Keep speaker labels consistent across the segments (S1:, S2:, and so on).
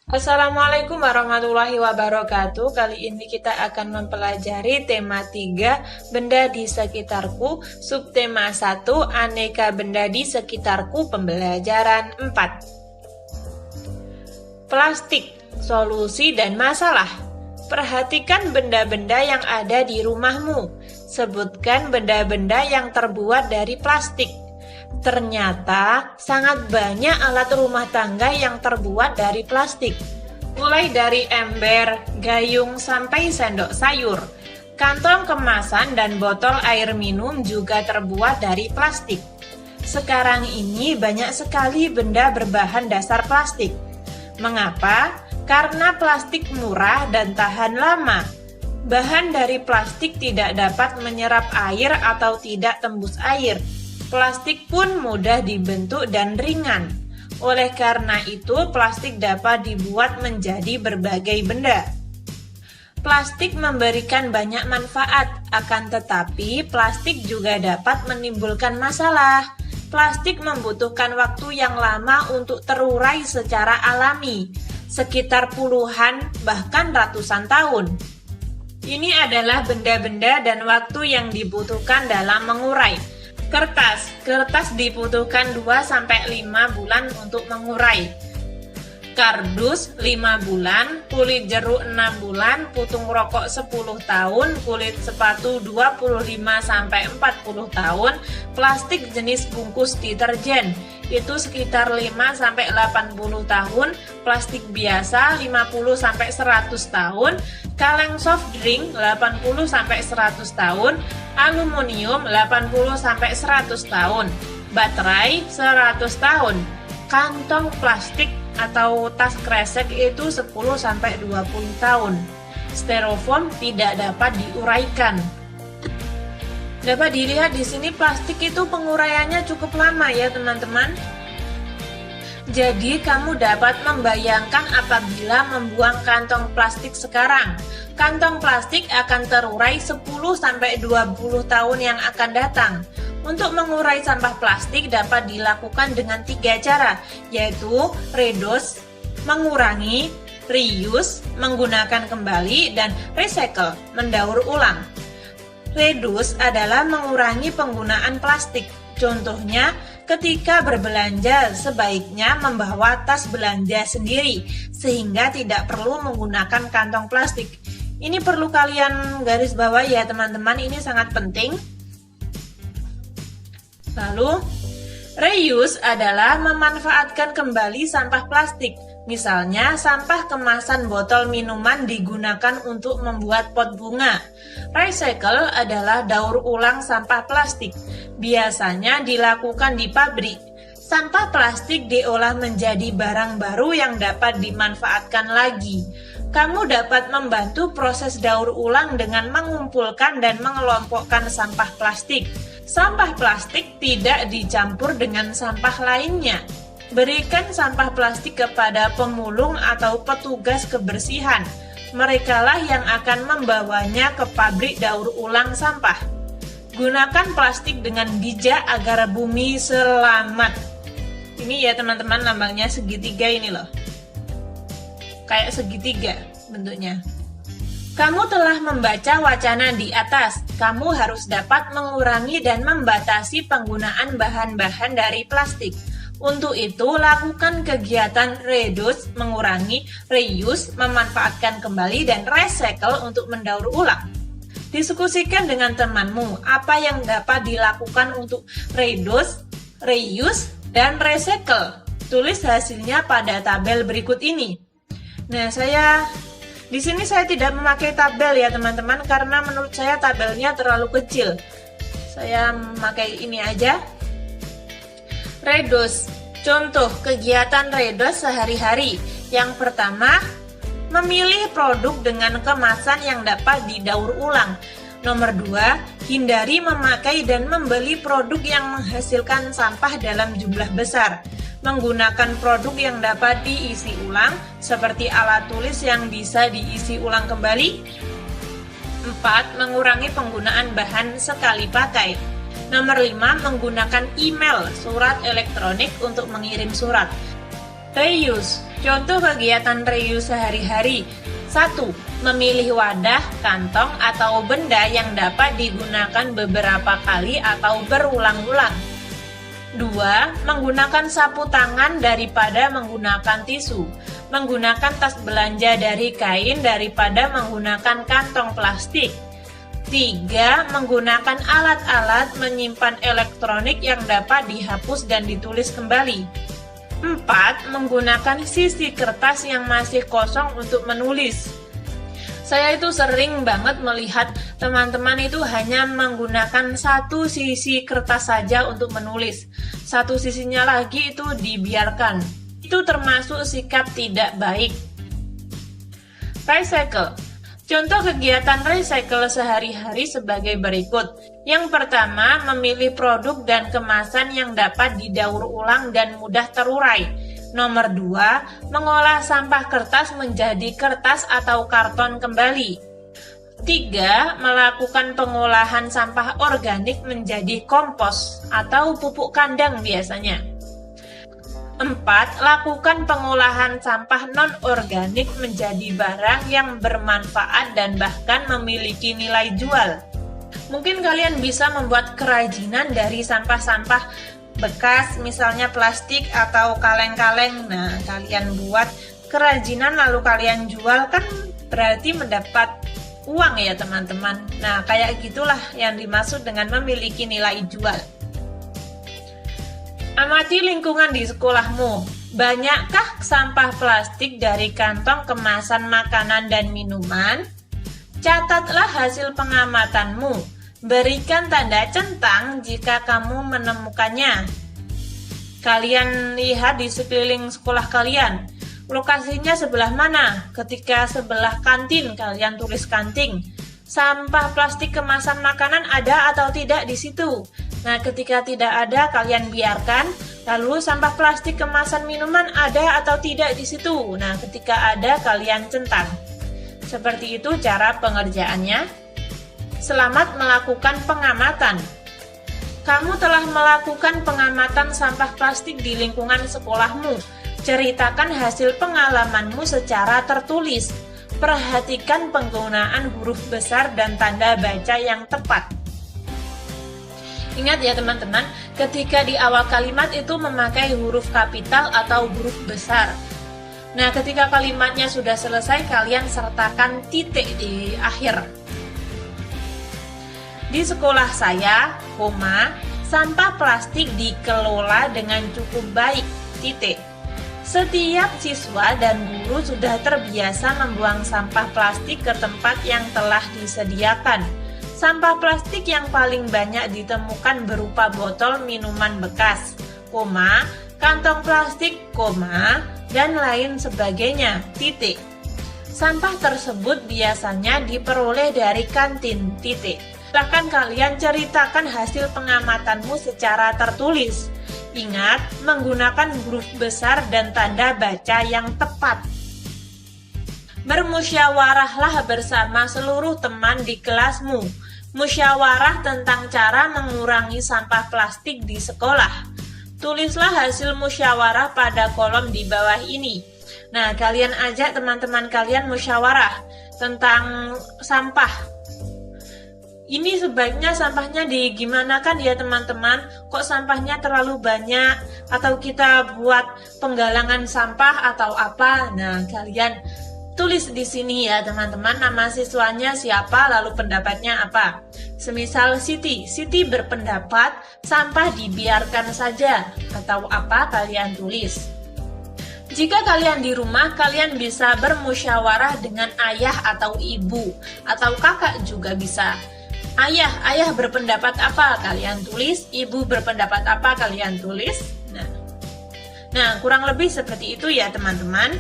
S1: Assalamualaikum warahmatullahi wabarakatuh. Kali ini kita akan mempelajari tema 3, benda di sekitarku, subtema 1, aneka benda di sekitarku, pembelajaran 4. Plastik, solusi dan masalah. Perhatikan benda-benda yang ada di rumahmu. Sebutkan benda-benda yang terbuat dari plastik. Ternyata sangat banyak alat rumah tangga yang terbuat dari plastik. Mulai dari ember, gayung, sampai sendok sayur. Kantong kemasan dan botol air minum juga terbuat dari plastik. Sekarang ini banyak sekali benda berbahan dasar plastik. Mengapa? Karena plastik murah dan tahan lama. Bahan dari plastik tidak dapat menyerap air atau tidak tembus air. Plastik pun mudah dibentuk dan ringan. Oleh karena itu, plastik dapat dibuat menjadi berbagai benda. Plastik memberikan banyak manfaat, akan tetapi plastik juga dapat menimbulkan masalah. Plastik membutuhkan waktu yang lama untuk terurai secara alami, sekitar puluhan bahkan ratusan tahun. Ini adalah benda-benda dan waktu yang dibutuhkan dalam mengurai. Kertas dibutuhkan 2-5 bulan untuk mengurai. Kardus 5 bulan, kulit jeruk 6 bulan, putung rokok 10 tahun, kulit sepatu 25-40 tahun, plastik jenis bungkus deterjen itu sekitar 5-80 tahun, plastik biasa 50-100 tahun, kaleng soft drink 80-100 tahun, aluminium 80-100 tahun, baterai 100 tahun, kantong plastik atau tas kresek itu 10-20 tahun. Styrofoam tidak dapat diuraikan. Dapat dilihat di sini plastik itu penguraiannya cukup lama ya teman-teman. Jadi kamu dapat membayangkan apabila membuang kantong plastik sekarang. Kantong plastik akan terurai 10-20 tahun yang akan datang. Untuk mengurai sampah plastik dapat dilakukan dengan 3 cara, yaitu reduce, mengurangi, reuse, menggunakan kembali, dan recycle, mendaur ulang. Reduce adalah mengurangi penggunaan plastik. Contohnya, ketika berbelanja sebaiknya membawa tas belanja sendiri, sehingga tidak perlu menggunakan kantong plastik. Ini perlu kalian garis bawahi ya teman-teman, ini sangat penting. Lalu, reuse adalah memanfaatkan kembali sampah plastik. Misalnya, sampah kemasan botol minuman digunakan untuk membuat pot bunga. Recycle adalah daur ulang sampah plastik. Biasanya dilakukan di pabrik. Sampah plastik diolah menjadi barang baru yang dapat dimanfaatkan lagi. Kamu dapat membantu proses daur ulang dengan mengumpulkan dan mengelompokkan sampah plastik. Sampah plastik tidak dicampur dengan sampah lainnya. Berikan sampah plastik kepada pemulung atau petugas kebersihan. Merekalah yang akan membawanya ke pabrik daur ulang sampah. Gunakan plastik dengan bijak agar bumi selamat. Ini ya teman-teman, lambangnya segitiga ini loh. Kayak segitiga bentuknya. Kamu telah membaca wacana di atas. Kamu harus dapat mengurangi dan membatasi penggunaan bahan-bahan dari plastik. Untuk itu, lakukan kegiatan reduce, mengurangi, reuse, memanfaatkan kembali, dan recycle untuk mendaur ulang. Diskusikan dengan temanmu apa yang dapat dilakukan untuk reduce, reuse, dan recycle. Tulis hasilnya pada tabel berikut ini. Nah, di sini saya tidak memakai tabel ya teman-teman, karena menurut saya tabelnya terlalu kecil. Saya memakai ini aja. Reduce. Contoh kegiatan reduce sehari-hari. Yang pertama, memilih produk dengan kemasan yang dapat didaur ulang. Nomor 2, hindari memakai dan membeli produk yang menghasilkan sampah dalam jumlah besar. Menggunakan produk yang dapat diisi ulang, seperti alat tulis yang bisa diisi ulang kembali. 4. Mengurangi penggunaan bahan sekali pakai. Nomor 5. Menggunakan email, surat elektronik untuk mengirim surat. Reuse. Contoh kegiatan reuse sehari-hari. 1. Memilih wadah, kantong, atau benda yang dapat digunakan beberapa kali atau berulang-ulang. 2. Menggunakan sapu tangan daripada menggunakan tisu. Menggunakan tas belanja dari kain daripada menggunakan kantong plastik. 3. Menggunakan alat-alat menyimpan elektronik yang dapat dihapus dan ditulis kembali. 4. Menggunakan sisi kertas yang masih kosong untuk menulis. Saya itu sering banget melihat teman-teman itu hanya menggunakan satu sisi kertas saja untuk menulis. Satu sisinya lagi itu dibiarkan. Itu termasuk sikap tidak baik. Recycle. Contoh kegiatan recycle sehari-hari sebagai berikut. Yang pertama, memilih produk dan kemasan yang dapat didaur ulang dan mudah terurai. Nomor 2, mengolah sampah kertas menjadi kertas atau karton kembali. 3, melakukan pengolahan sampah organik menjadi kompos atau pupuk kandang biasanya. 4. Lakukan pengolahan sampah non-organik menjadi barang yang bermanfaat dan bahkan memiliki nilai jual. Mungkin kalian bisa membuat kerajinan dari sampah-sampah bekas, misalnya plastik atau kaleng-kaleng. Nah, kalian buat kerajinan lalu kalian jual, kan berarti mendapat uang ya teman-teman. Nah, kayak gitulah yang dimaksud dengan memiliki nilai jual. Amati lingkungan di sekolahmu. Banyakkah sampah plastik dari kantong kemasan makanan dan minuman? Catatlah hasil pengamatanmu. Berikan tanda centang jika kamu menemukannya. Kalian lihat di sekeliling sekolah kalian. Lokasinya sebelah mana? Ketika sebelah kantin, kalian tulis kantin. Sampah plastik kemasan makanan ada atau tidak di situ? Nah, ketika tidak ada, kalian biarkan. Lalu, sampah plastik kemasan minuman ada atau tidak di situ? Nah, ketika ada, kalian centang. Seperti itu cara pengerjaannya. Selamat melakukan pengamatan. Kamu telah melakukan pengamatan sampah plastik di lingkungan sekolahmu. Ceritakan hasil pengalamanmu secara tertulis. Perhatikan penggunaan huruf besar dan tanda baca yang tepat. Ingat ya teman-teman, ketika di awal kalimat itu memakai huruf kapital atau huruf besar. Nah, ketika kalimatnya sudah selesai, kalian sertakan titik di akhir. Di sekolah saya, sampah plastik dikelola dengan cukup baik, titik. Setiap siswa dan guru sudah terbiasa membuang sampah plastik ke tempat yang telah disediakan. Sampah plastik yang paling banyak ditemukan berupa botol minuman bekas, kantong plastik, dan lain sebagainya, titik. Sampah tersebut biasanya diperoleh dari kantin, titik. Silahkan kalian ceritakan hasil pengamatanmu secara tertulis. Ingat, menggunakan huruf besar dan tanda baca yang tepat. Bermusyawarahlah bersama seluruh teman di kelasmu. Musyawarah tentang cara mengurangi sampah plastik di sekolah. Tulislah hasil musyawarah pada kolom di bawah ini. Nah, kalian ajak teman-teman kalian musyawarah tentang sampah. Ini sebaiknya sampahnya digimanakan ya teman-teman? Kok sampahnya terlalu banyak? Atau kita buat penggalangan sampah atau apa? Nah, kalian tulis di sini ya teman-teman, nama siswanya siapa, lalu pendapatnya apa. Semisal Siti berpendapat sampah dibiarkan saja, atau apa kalian tulis. Jika kalian di rumah, kalian bisa bermusyawarah dengan ayah atau ibu, atau kakak juga bisa. Ayah berpendapat apa, kalian tulis. Ibu berpendapat apa, kalian tulis. Nah, kurang lebih seperti itu ya teman-teman.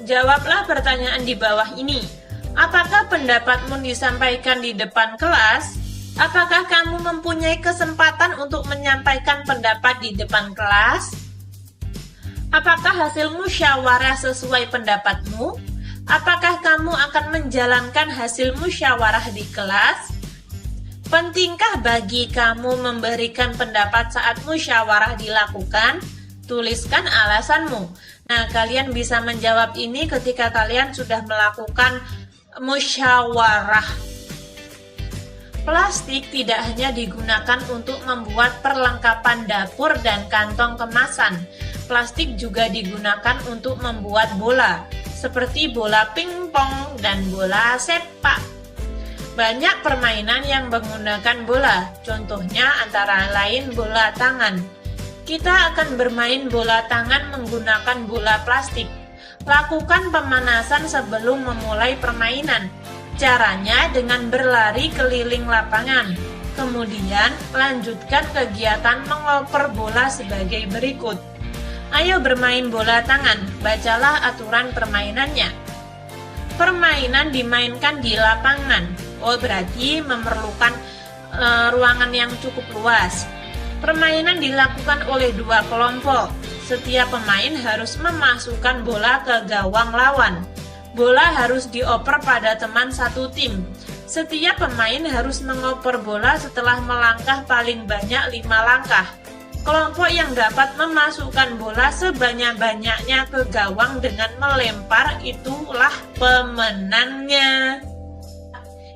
S1: Jawablah pertanyaan di bawah ini. Apakah pendapatmu disampaikan di depan kelas? Apakah kamu mempunyai kesempatan untuk menyampaikan pendapat di depan kelas? Apakah hasil musyawarah sesuai pendapatmu? Apakah kamu akan menjalankan hasil musyawarah di kelas? Pentingkah bagi kamu memberikan pendapat saat musyawarah dilakukan? Tuliskan alasanmu. Nah, kalian bisa menjawab ini ketika kalian sudah melakukan musyawarah. Plastik tidak hanya digunakan untuk membuat perlengkapan dapur dan kantong kemasan. Plastik juga digunakan untuk membuat bola, seperti bola pingpong dan bola sepak. Banyak permainan yang menggunakan bola, contohnya antara lain bola tangan. Kita akan bermain bola tangan menggunakan bola plastik. Lakukan pemanasan sebelum memulai permainan. Caranya dengan berlari keliling lapangan. Kemudian, lanjutkan kegiatan mengoper bola sebagai berikut. Ayo bermain bola tangan, bacalah aturan permainannya. Permainan dimainkan di lapangan. Oh, berarti memerlukan ruangan yang cukup luas. Permainan dilakukan oleh 2 kelompok. Setiap pemain harus memasukkan bola ke gawang lawan. Bola harus dioper pada teman satu tim. Setiap pemain harus mengoper bola setelah melangkah paling banyak 5 langkah. Kelompok yang dapat memasukkan bola sebanyak-banyaknya ke gawang dengan melempar itulah pemenangnya.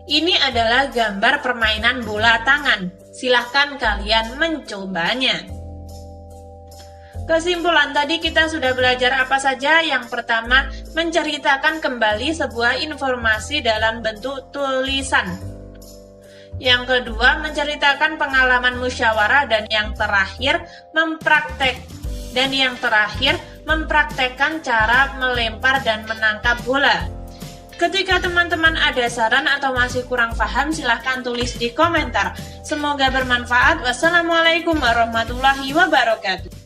S1: Ini adalah gambar permainan bola tangan. Silahkan kalian mencobanya. Kesimpulan tadi kita sudah belajar apa saja? Yang pertama, menceritakan kembali sebuah informasi dalam bentuk tulisan. Yang kedua, menceritakan pengalaman musyawarah, dan yang terakhir, mempraktekkan cara melempar dan menangkap bola. Ketika teman-teman ada saran atau masih kurang paham, silahkan tulis di komentar. Semoga bermanfaat. Wassalamualaikum warahmatullahi wabarakatuh.